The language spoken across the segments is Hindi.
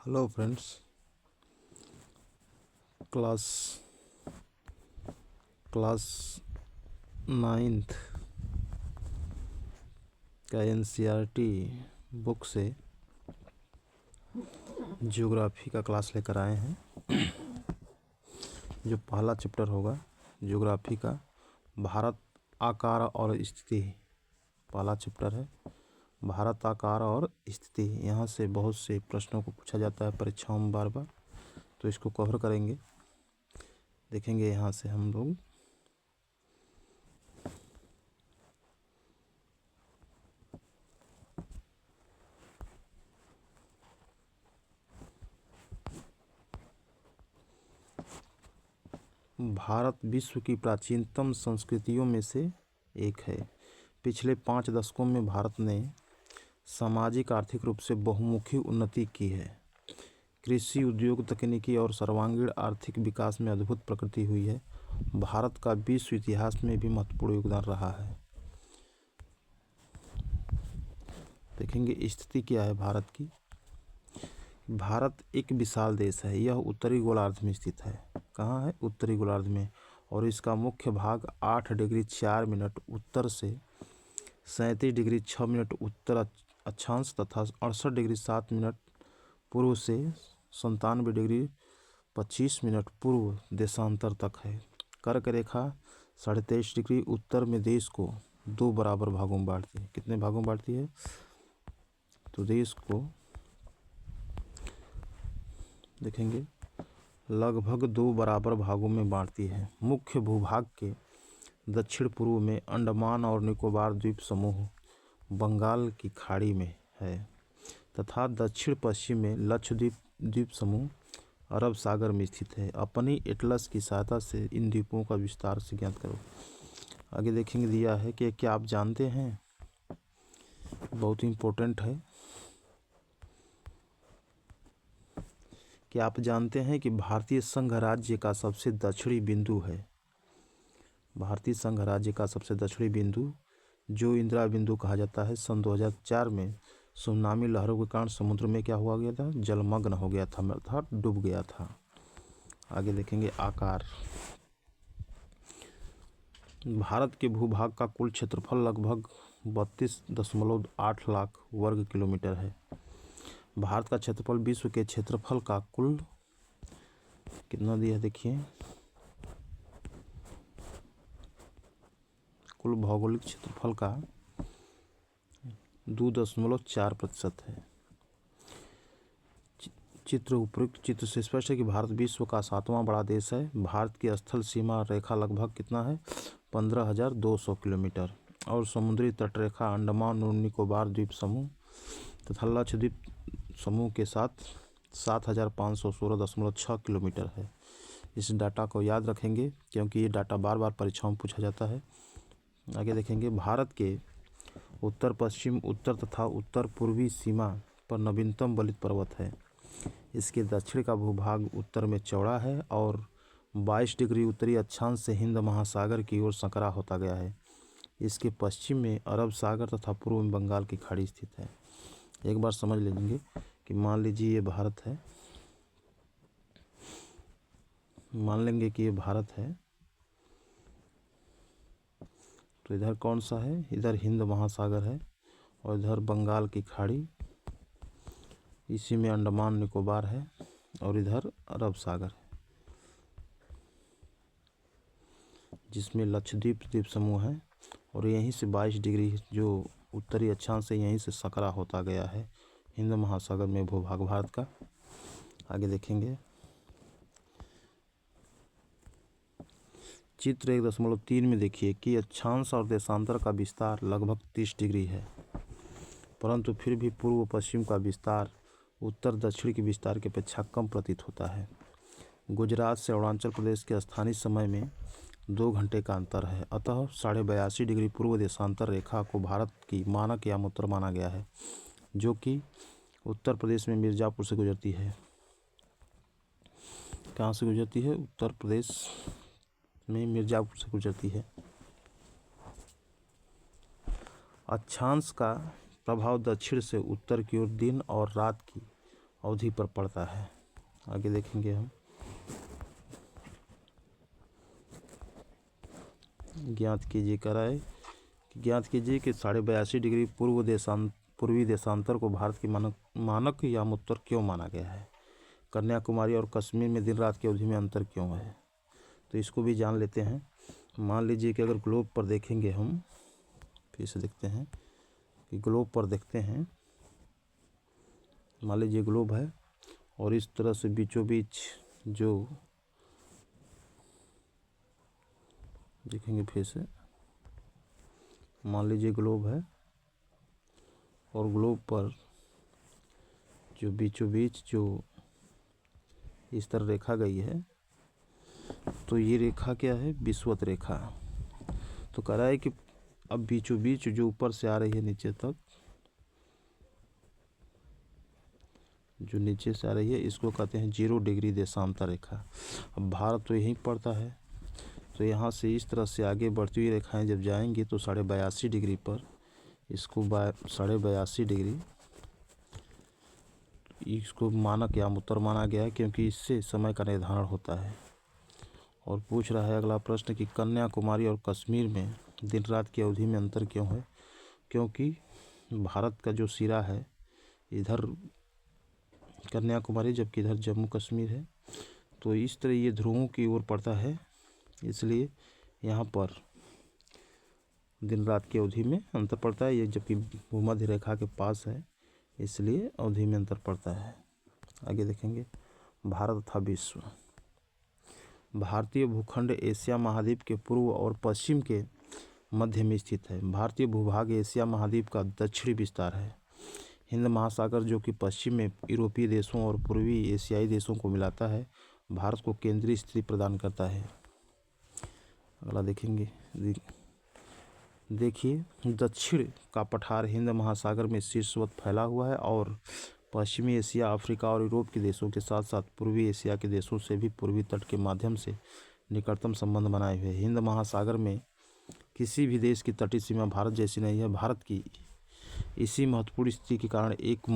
Hello friends, class class ninth का एनसीईआरटी बुक से ज्योग्राफी का क्लास लेकर आए हैं। जो पहला चैप्टर होगा ज्योग्राफी का, भारत आकार और स्थिति। पहला चैप्टर है भारत आकार और स्थिति। यहाँ से बहुत से प्रश्नों को पूछा जाता है परीक्षाओं में बार बार, तो इसको कवर करेंगे, देखेंगे यहाँ से हम लोग। भारत विश्व की प्राचीनतम संस्कृतियों में से एक है। पिछले 5 दशकों में भारत ने सामाजिक आर्थिक रूप से बहुमुखी उन्नति की है। कृषि, उद्योग, तकनीकी और सर्वांगीण आर्थिक विकास में अद्भुत प्रगति हुई है। भारत का विश्व इतिहास में भी महत्वपूर्ण योगदान रहा है। देखेंगे स्थिति क्या है भारत की। भारत एक विशाल देश है। यह उत्तरी गोलार्ध में स्थित है। कहाँ है? उत्तरी गोलार्ध में। और इसका मुख्य भाग 8 डिग्री 4 मिनट उत्तर से 37 डिग्री 6 मिनट उत्तर अक्षांश तथा 68 डिग्री 7 मिनट पूर्व से 97 डिग्री 25 मिनट पूर्व देशांतर तक है। कर्क रेखा 23.5 डिग्री उत्तर में देश को 2 बराबर भागों में बांटती है। कितने भागों में बांटती है? तो देश को देखेंगे लगभग 2 बराबर भागों में बांटती है। मुख्य भूभाग के दक्षिण पूर्व में अंडमान और निकोबार द्वीप समूह बंगाल की खाड़ी में है तथा दक्षिण पश्चिम में लक्षद्वीप द्वीप समूह अरब सागर में स्थित है। अपनी एटलस की सहायता से इन द्वीपों का विस्तार से ज्ञात करो। आगे देखेंगे दिया है कि क्या आप जानते हैं, बहुत इम्पोर्टेंट है, कि आप जानते हैं कि भारतीय संघ राज्य का सबसे दक्षिणी बिंदु है। भारतीय संघ राज्य का सबसे दक्षिणी बिंदु, जो इंदिरा बिंदु कहा जाता है, सन 2004 में सुनामी लहरों के कारण समुद्र में क्या हुआ गया था? जलमग्न हो गया था, अर्थात डूब गया था। आगे देखेंगे आकार। भारत के भूभाग का कुल क्षेत्रफल लगभग 32.8 लाख वर्ग किलोमीटर है। भारत का क्षेत्रफल विश्व के क्षेत्रफल का कुल कितना दिया? देखिए, कुल भौगोलिक क्षेत्रफल का 2.4% है। चित्र उपयुक्त चित्र से स्पष्ट है कि भारत विश्व का 7वां बड़ा देश है। भारत की स्थल सीमा रेखा लगभग कितना है? 15,200 किलोमीटर। और समुद्री तटरेखा अंडमान और निकोबार द्वीप समूह तथा लक्षद्वीप समूह के साथ 7,516.6 किलोमीटर है। इस डाटा को याद रखेंगे क्योंकि ये डाटा बार बार परीक्षाओं में पूछा जाता है। आगे देखेंगे भारत के उत्तर पश्चिम, उत्तर तथा उत्तर पूर्वी सीमा पर नवीनतम बलित पर्वत है। इसके दक्षिण का भूभाग उत्तर में चौड़ा है और 22 डिग्री उत्तरी अक्षांश से हिंद महासागर की ओर संकरा होता गया है। इसके पश्चिम में अरब सागर तथा पूर्व में बंगाल की खाड़ी स्थित है। एक बार समझ लेंगे कि मान लीजिए ये भारत है, मान लेंगे कि ये भारत है, तो इधर कौन सा है? इधर हिंद महासागर है और इधर बंगाल की खाड़ी, इसी में अंडमान निकोबार है और इधर अरब सागर है, जिसमें लक्षद्वीप द्वीप समूह है। और यहीं से 22 डिग्री जो उत्तरी अक्षांश से यहीं से संकरा होता गया है हिंद महासागर में भूभाग भारत का। आगे देखेंगे चित्र 1.3 में देखिए कि अक्षांश और देशांतर का विस्तार लगभग 30 डिग्री है, परंतु फिर भी पूर्व पश्चिम का विस्तार उत्तर दक्षिण के विस्तार की अपेक्षा कम प्रतीत होता है। गुजरात से अरुणाचल प्रदेश के स्थानीय समय में 2 घंटे का अंतर है। अतः 82.5 डिग्री पूर्व देशांतर रेखा को भारत की मानक या उत्तर माना गया है, जो कि उत्तर प्रदेश में मिर्ज़ापुर से गुजरती है। कहाँ से गुजरती है? उत्तर प्रदेश में मिर्ज़ापुर से गुजरती है। अक्षांश का प्रभाव दक्षिण से उत्तर की ओर दिन और रात की अवधि पर पड़ता है। आगे देखेंगे हम। ज्ञात कीजिए कराए कि ज्ञात कीजिए कि 82.5 डिग्री पूर्वी देशांतर को भारत की मानक यामोत्तर क्यों माना गया है। कन्याकुमारी और कश्मीर में दिन रात की अवधि में अंतर क्यों है, तो इसको भी जान लेते हैं। मान लीजिए कि अगर ग्लोब पर देखेंगे हम, फिर से देखते हैं कि ग्लोब पर देखते हैं, मान लीजिए ग्लोब है और इस तरह से बीचों बीच जो देखेंगे, फिर से मान लीजिए ग्लोब है और ग्लोब पर जो बीचों बीच जो इस तरह रेखा गई है, तो ये रेखा क्या है, विषुवत रेखा। तो कह रहा है कि अब बीचों बीच जो ऊपर से आ रही है नीचे तक, जो नीचे से आ रही है, इसको कहते हैं 0 डिग्री देशांतर रेखा। अब भारत तो यहीं पड़ता है, तो यहाँ से इस तरह से आगे बढ़ती हुई रेखाएं जब जाएंगी तो 82.5 डिग्री पर इसको 82.5 डिग्री इसको मानक यामोत्तर माना गया है, क्योंकि इससे समय का निर्धारण होता है। और पूछ रहा है अगला प्रश्न कि कन्याकुमारी और कश्मीर में दिन रात की अवधि में अंतर क्यों है। क्योंकि भारत का जो सिरा है इधर कन्याकुमारी, जबकि इधर जम्मू कश्मीर है, तो इस तरह ये ध्रुवों की ओर पड़ता है, इसलिए यहाँ पर दिन रात की अवधि में अंतर पड़ता है। ये जबकि भूमध्य रेखा के पास है, इसलिए अवधि में अंतर पड़ता है। आगे देखेंगे। भारत तथा विश्व। भारतीय भूखंड एशिया महाद्वीप के पूर्व और पश्चिम के मध्य में स्थित है। भारतीय भूभाग एशिया महाद्वीप का दक्षिणी विस्तार है। हिंद महासागर जो कि पश्चिम में यूरोपीय देशों और पूर्वी एशियाई देशों को मिलाता है, भारत को केंद्रीय स्थिति प्रदान करता है। अगला देखेंगे। देखिए, दक्षिण का पठार हिंद महासागर में शीर्षवत फैला हुआ है और पश्चिमी एशिया, अफ्रीका और यूरोप के देशों के साथ साथ पूर्वी एशिया के देशों से भी पूर्वी तट के माध्यम से निकटतम संबंध बनाए हुए। हिंद महासागर में किसी भी देश की तटीय सीमा भारत जैसी नहीं है। भारत की इसी महत्वपूर्ण स्थिति के कारण एक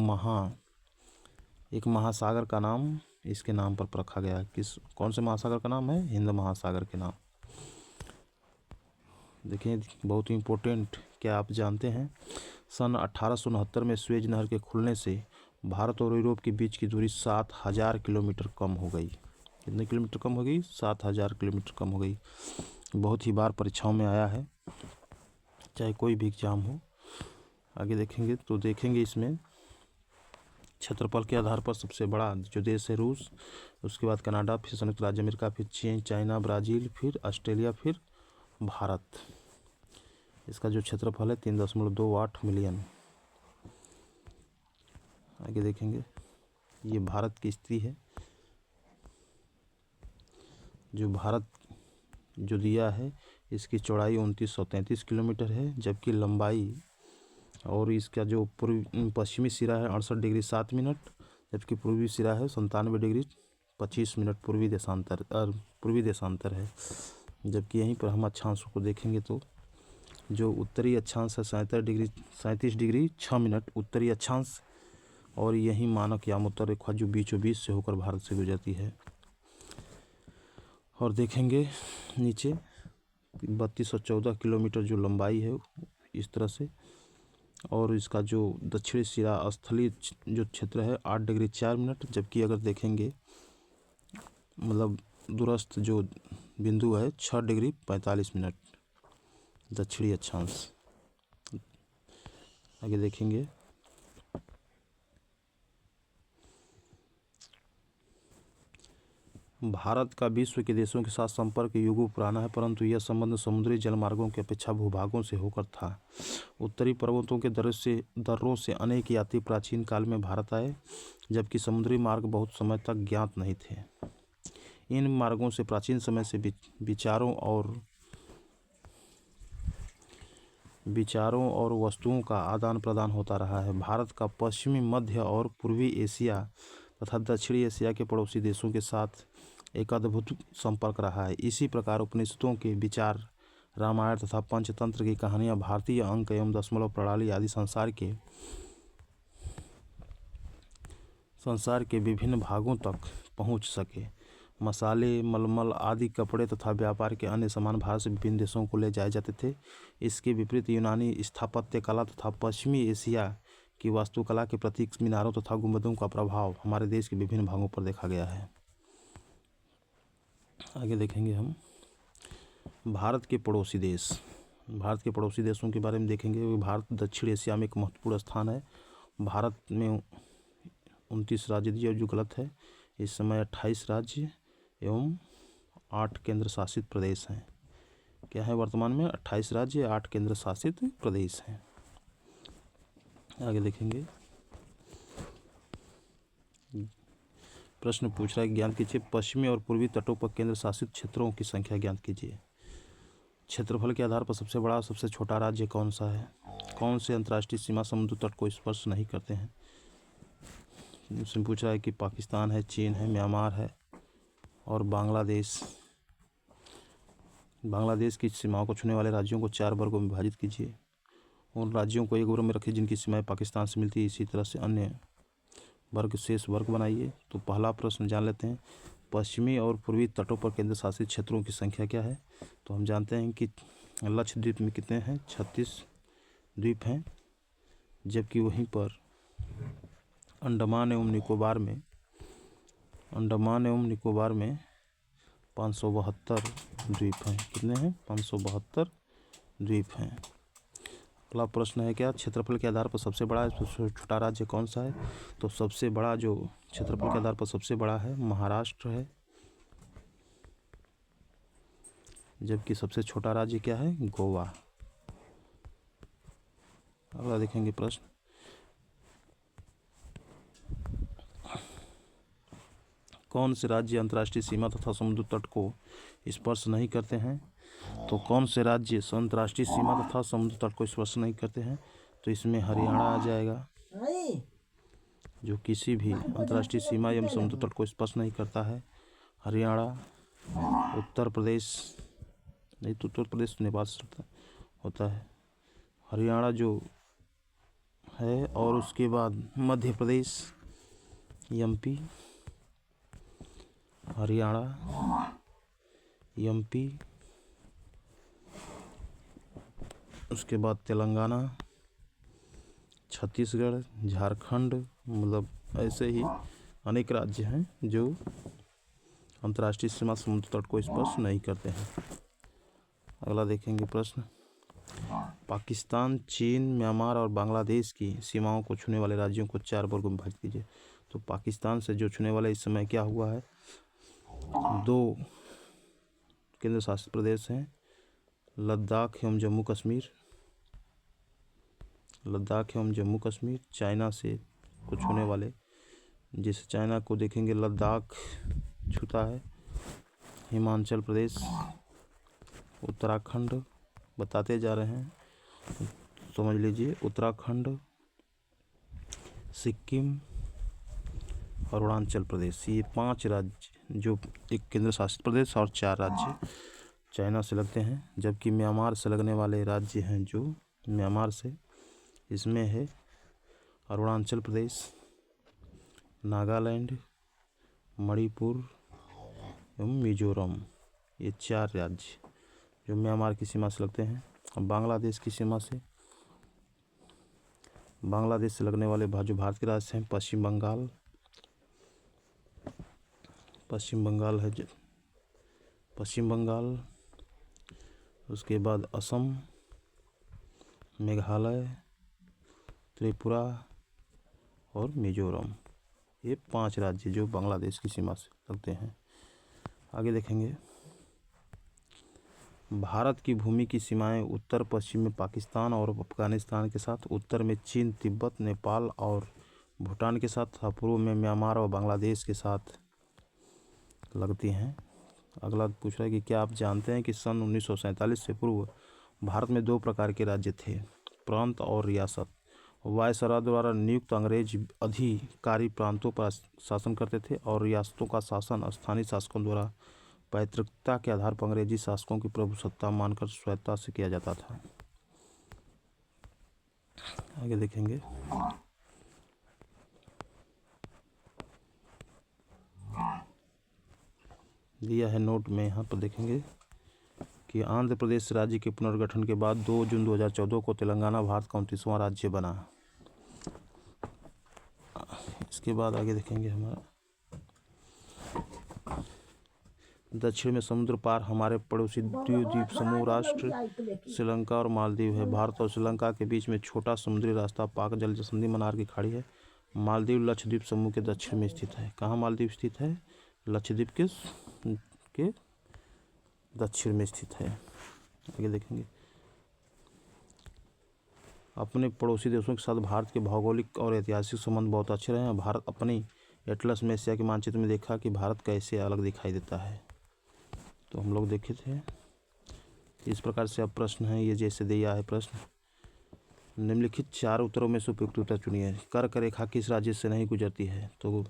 महासागर का नाम इसके नाम पर रखा गया। कौन से महासागर का नाम है? हिंद महासागर के नाम। देखिए, बहुत ही इम्पोर्टेंट, क्या आप जानते हैं सन 1869 में स्वेज नहर के खुलने से भारत और यूरोप के बीच की दूरी 7000 किलोमीटर कम हो गई। कितने किलोमीटर कम हो गई? 7000 किलोमीटर कम हो गई। बहुत ही बार परीक्षाओं में आया है, चाहे कोई भी एग्जाम हो। आगे देखेंगे तो देखेंगे इसमें क्षेत्रफल के आधार पर सबसे बड़ा जो देश है रूस, उसके बाद कनाडा, फिर संयुक्त राज्य अमेरिका, फिर चीन, चाइना, ब्राज़ील, फिर ऑस्ट्रेलिया, फिर भारत। इसका जो क्षेत्रफल है 3.28 मिलियन। आगे देखेंगे, ये भारत की स्थिति है। जो भारत जो दिया है, इसकी चौड़ाई 2933 किलोमीटर है, जबकि लंबाई और इसका जो पश्चिमी सिरा है 68 डिग्री 7 मिनट, जबकि पूर्वी सिरा है 97 डिग्री 25 मिनट पूर्वी देशांतर है। जबकि यहीं पर हम अक्षांशों को देखेंगे तो जो उत्तरी अक्षांश है 37 डिग्री 6 मिनट उत्तरी अक्षांश, और यही मानक यामोत्तर रेखा जो बीचों बीच से होकर भारत से गुजरती है। और देखेंगे नीचे 3214 किलोमीटर जो लंबाई है इस तरह से, और इसका जो दक्षिणी सिरा स्थलीय जो क्षेत्र है 8 डिग्री 4 मिनट, जबकि अगर देखेंगे मतलब दूरस्थ जो बिंदु है 6 डिग्री 45 मिनट दक्षिणी अक्षांश। आगे देखेंगे, भारत का विश्व के देशों के साथ संपर्क युगों पुराना है, परंतु यह संबंध समुद्री जलमार्गों की अपेक्षा भूभागों से होकर था। उत्तरी पर्वतों के दर्रों से अनेक यात्री प्राचीन काल में भारत आए, जबकि समुद्री मार्ग बहुत समय तक ज्ञात नहीं थे। इन मार्गों से प्राचीन समय से विचारों और वस्तुओं का आदान प्रदान होता रहा है। भारत का पश्चिमी, मध्य और पूर्वी एशिया तथा दक्षिणी एशिया के पड़ोसी देशों के साथ एक अद्भुत संपर्क रहा है। इसी प्रकार उपनिषदों के विचार, रामायण तथा पंचतंत्र की कहानियाँ, भारतीय अंक एवं दशमलव प्रणाली आदि संसार के विभिन्न भागों तक पहुंच सके। मसाले, मलमल आदि कपड़े तथा व्यापार के अन्य सामान भारत से विभिन्न देशों को ले जाए जाते थे। इसके विपरीत यूनानी स्थापत्य कला तथा पश्चिमी एशिया की वास्तुकला के प्रतीक मीनारों तथा गुंबदों का प्रभाव हमारे देश के विभिन्न भागों पर देखा गया है। आगे देखेंगे हम भारत के पड़ोसी देश। भारत के पड़ोसी देशों के बारे में देखेंगे। भारत दक्षिण एशिया में एक महत्वपूर्ण स्थान है। भारत में 29 राज्य दिए जो गलत है। इस समय 28 राज्य एवं 8 केंद्र शासित प्रदेश हैं। क्या है वर्तमान में? 28 राज्य, 8 केंद्र शासित प्रदेश हैं। आगे देखेंगे। प्रश्न पूछ रहा है, ज्ञात कीजिए पश्चिमी और पूर्वी तटों पर केंद्र शासित क्षेत्रों की संख्या ज्ञात कीजिए। क्षेत्रफल के आधार पर सबसे बड़ा और सबसे छोटा राज्य कौन सा है? कौन से अंतर्राष्ट्रीय सीमा समुद्र तट को स्पर्श नहीं करते हैं? इसमें पूछ रहा है कि पाकिस्तान है, चीन है, म्यांमार है और बांग्लादेश। बांग्लादेश की सीमाओं को छूने वाले राज्यों को 4 वर्गों में विभाजित कीजिए। उन राज्यों को एक वर्ग में रखिए जिनकी सीमाएं पाकिस्तान से मिलती है। इसी तरह से अन्य वर्ग शेष वर्ग बनाइए। तो पहला प्रश्न जान लेते हैं, पश्चिमी और पूर्वी तटों पर केंद्र शासित क्षेत्रों की संख्या क्या है? तो हम जानते हैं कि लक्षद्वीप में कितने हैं? 36 द्वीप हैं, जबकि वहीं पर अंडमान एवं निकोबार में 572 द्वीप हैं। कितने हैं? 572 द्वीप हैं। अगला प्रश्न है, क्या क्षेत्रफल के आधार पर सबसे बड़ा सबसे छोटा राज्य कौन सा है? तो सबसे बड़ा जो क्षेत्रफल के आधार पर सबसे बड़ा है महाराष्ट्र है, जबकि सबसे छोटा राज्य क्या है? गोवा। अगला देखेंगे प्रश्न, कौन से राज्य अंतर्राष्ट्रीय सीमा तथा समुद्र तट को स्पर्श नहीं करते हैं? तो कौन से राज्य अंतर्राष्ट्रीय सीमा तथा समुद्र तट को स्पर्श नहीं करते हैं? तो इसमें हरियाणा आ जाएगा, जो किसी भी अंतर्राष्ट्रीय सीमा एवं समुद्र तट को स्पर्श नहीं करता है। हरियाणा, उत्तर प्रदेश नहीं तो उत्तर प्रदेश नेपाल से होता है, हरियाणा जो है, और उसके बाद मध्य प्रदेश, एमपी, हरियाणा, एमपी, उसके बाद तेलंगाना, छत्तीसगढ़, झारखंड, मतलब ऐसे ही अनेक राज्य हैं जो अंतर्राष्ट्रीय सीमा समुद्र तट को स्पर्श नहीं करते हैं। अगला देखेंगे प्रश्न, पाकिस्तान, चीन, म्यांमार और बांग्लादेश की सीमाओं को छूने वाले राज्यों को 4 वर्गों में विभाजित कीजिए। तो पाकिस्तान से जो छूने वाले इस समय क्या हुआ है? 2 केंद्र शासित प्रदेश हैं, लद्दाख एवं जम्मू कश्मीर। चाइना से कुछ होने वाले, जैसे चाइना को देखेंगे लद्दाख छूता है, हिमाचल प्रदेश, उत्तराखंड बताते जा रहे हैं, समझ लीजिए, उत्तराखंड, सिक्किम और अरुणाचल प्रदेश। ये 5 राज्य जो एक केंद्र शासित प्रदेश और 4 राज्य चाइना से लगते हैं। जबकि म्यांमार से लगने वाले राज्य हैं जो म्यांमार से, इसमें है अरुणाचल प्रदेश, नागालैंड, मणिपुर एवं मिजोरम। ये 4 राज्य जो म्यांमार की सीमा से लगते हैं। अब बांग्लादेश की सीमा से, बांग्लादेश से लगने वाले जो भारत के राज्य हैं, पश्चिम बंगाल, उसके बाद असम, मेघालय, त्रिपुरा और मिजोरम। ये 5 राज्य जो बांग्लादेश की सीमा से लगते हैं। आगे देखेंगे, भारत की भूमि की सीमाएं उत्तर पश्चिम में पाकिस्तान और अफगानिस्तान के साथ, उत्तर में चीन, तिब्बत, नेपाल और भूटान के साथ तथा पूर्व में म्यांमार और बांग्लादेश के साथ लगती हैं। अगला पूछ रहा है कि क्या आप जानते हैं कि सन 1947 से पूर्व भारत में 2 प्रकार के राज्य थे, प्रांत और रियासत। वायसराय द्वारा नियुक्त अंग्रेज अधिकारी प्रांतों पर शासन करते थे और रियासतों का शासन स्थानीय शासकों द्वारा पैतृकता के आधार पर अंग्रेजी शासकों की प्रभुसत्ता मानकर स्वायत्तता से किया जाता था। आगे देखेंगे, दिया है नोट में, यहाँ पर देखेंगे कि आंध्र प्रदेश राज्य के पुनर्गठन के बाद 2 जून 2014 को तेलंगाना भारत का 29वां राज्य बना। इसके बाद आगे देखेंगे हमारा दक्षिण में समुद्र पार हमारे पड़ोसी द्वीप समूह राष्ट्र श्रीलंका और मालदीव है। भारत और श्रीलंका के बीच में छोटा समुद्री रास्ता पाक जल संधि मन्नार की खाड़ी है। मालदीव लक्षद्वीप समूह के दक्षिण में स्थित है। कहाँ मालदीव स्थित है? लक्षद्वीप के दक्षिण में स्थित है। आगे देखेंगे अपने पड़ोसी देशों के साथ भारत के भौगोलिक और ऐतिहासिक संबंध बहुत अच्छे रहे हैं। भारत अपनी एटलस में एशिया के मानचित्र में देखा कि भारत कैसे अलग दिखाई देता है, तो हम लोग देखे थे। इस प्रकार से अब प्रश्न है, ये जैसे दिया है प्रश्न, निम्नलिखित 4 उत्तरों में से उपयुक्त उत्तर चुनिए। कर्क रेखा किस राज्य से नहीं गुजरती है? तो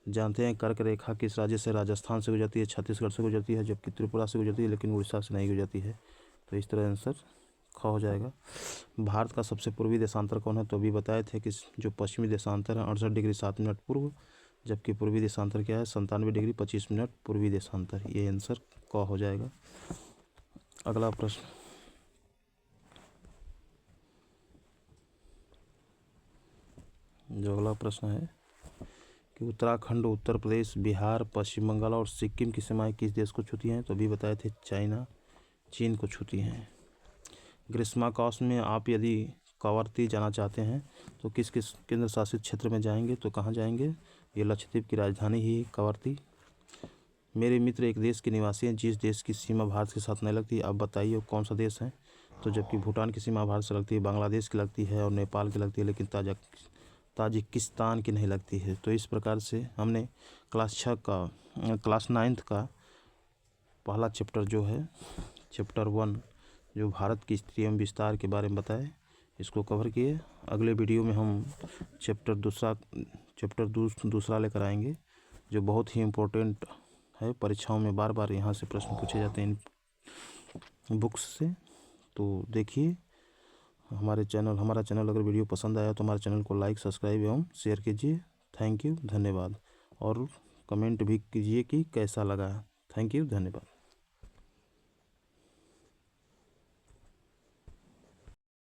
जानते हैं कर्क रेखा किस राज्य से? राजस्थान से गुजरती है, छत्तीसगढ़ से गुजरती है, जबकि त्रिपुरा से गुजरती है, लेकिन उड़ीसा से नहीं गुजरती है। तो इस तरह आंसर ख हो जाएगा। भारत का सबसे पूर्वी देशांतर कौन है? तो अभी बताए थे कि जो पश्चिमी देशांतर है 68 डिग्री 7 मिनट पूर्व, जबकि पूर्वी देशांतर क्या है? 97 डिग्री 25 मिनट पूर्वी देशांतर। ये आंसर क हो जाएगा। अगला प्रश्न, जो अगला प्रश्न है कि उत्तराखंड, उत्तर प्रदेश, बिहार, पश्चिम बंगाल और सिक्किम की सीमाएं किस देश को छूती हैं? तो अभी बताए थे चाइना, चीन को छूती हैं। ग्रीष्मावकाश में आप यदि कवरत्ती जाना चाहते हैं तो किस किस केंद्र शासित क्षेत्र में जाएंगे? तो कहाँ जाएंगे? ये लक्षद्वीप की राजधानी ही है कवरत्ती। मेरे मित्र एक देश के निवासी हैं जिस देश की सीमा भारत के साथ नहीं लगती। आप बताइए कौन सा देश है? तो जबकि भूटान की सीमा भारत से लगती है, बांग्लादेश की लगती है और नेपाल की लगती है, लेकिन ताजिकिस्तान की नहीं लगती है। तो इस प्रकार से हमने क्लास 9th का पहला चैप्टर जो है चैप्टर 1 जो भारत की स्थिति एवं विस्तार के बारे में बताए, इसको कवर किए। अगले वीडियो में हम चैप्टर दूसरा लेकर आएंगे जो बहुत ही इम्पोर्टेंट है। परीक्षाओं में बार बार यहाँ से प्रश्न पूछे जाते हैं इन बुक्स से। तो देखिए हमारा चैनल अगर वीडियो पसंद आया तो हमारे चैनल को लाइक, सब्सक्राइब एवं शेयर कीजिए। थैंक यू, धन्यवाद। और कमेंट भी कीजिए कि कैसा लगा। थैंक यू, धन्यवाद।